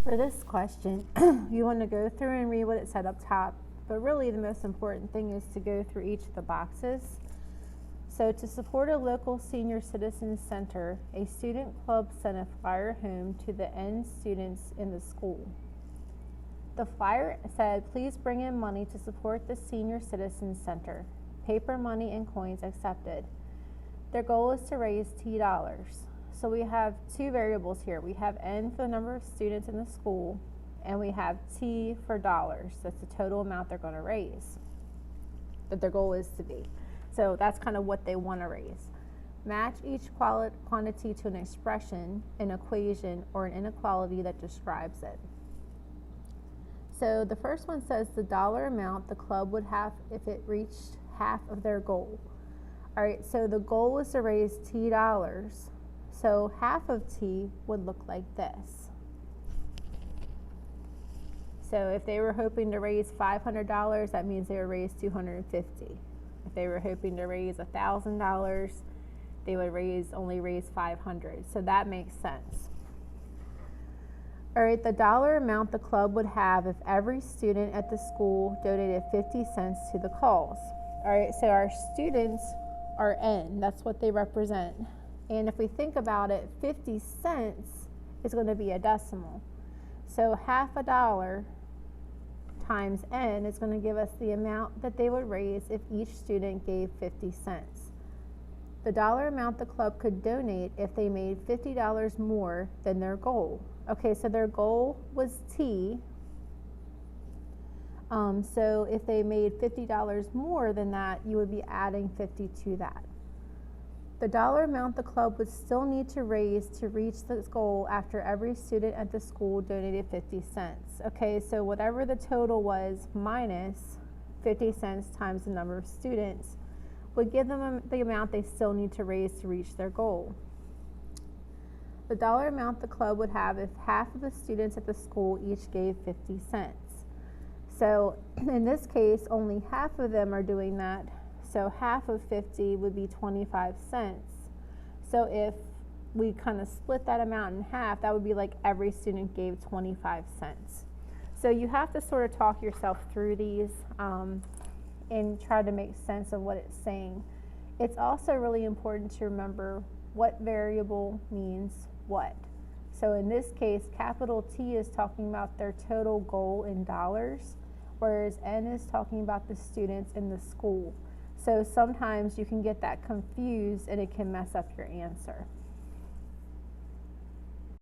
For this question, you want to go through and read what it said up top, but really the most important thing is to go through each of the boxes. So to support a local senior citizen center, a student club sent a flyer home to the N students in the school. The flyer said, please bring in money to support the senior citizen center. Paper money and coins accepted. Their goal is to raise $T. So we have two variables here. We have N for the number of students in the school, and we have T for dollars. That's the total amount they're going to raise, that their goal is to be. So that's kind of what they want to raise. Match each quantity to an expression, an equation, or an inequality that describes it. So the first one says the dollar amount the club would have if it reached half of their goal. All right, so the goal was to raise $T. So half of T would look like this. So if they were hoping to raise $500, that means they would raise $250. If they were hoping to raise $1,000, they would only raise $500. So that makes sense. All right, the dollar amount the club would have if every student at the school donated 50 cents to the cause. All right, so our students are N, that's what they represent. And if we think about it, 50 cents is going to be a decimal. So half a dollar times N is going to give us the amount that they would raise if each student gave 50 cents. The dollar amount the club could donate if they made $50 more than their goal. Okay, so their goal was T. So if they made $50 more than that, you would be adding 50 to that. The dollar amount the club would still need to raise to reach this goal after every student at the school donated 50 cents. Okay, so whatever the total was minus 50 cents times the number of students would give them the amount they still need to raise to reach their goal. The dollar amount the club would have if half of the students at the school each gave 50 cents. So in this case, only half of them are doing that. So half of 50 would be 25 cents. So if we kind of split that amount in half, that would be like every student gave 25 cents. So you have to sort of talk yourself through these and try to make sense of what it's saying. It's also really important to remember what variable means what. So in this case, capital T is talking about their total goal in dollars, whereas N is talking about the students in the school. So sometimes you can get that confused and it can mess up your answer.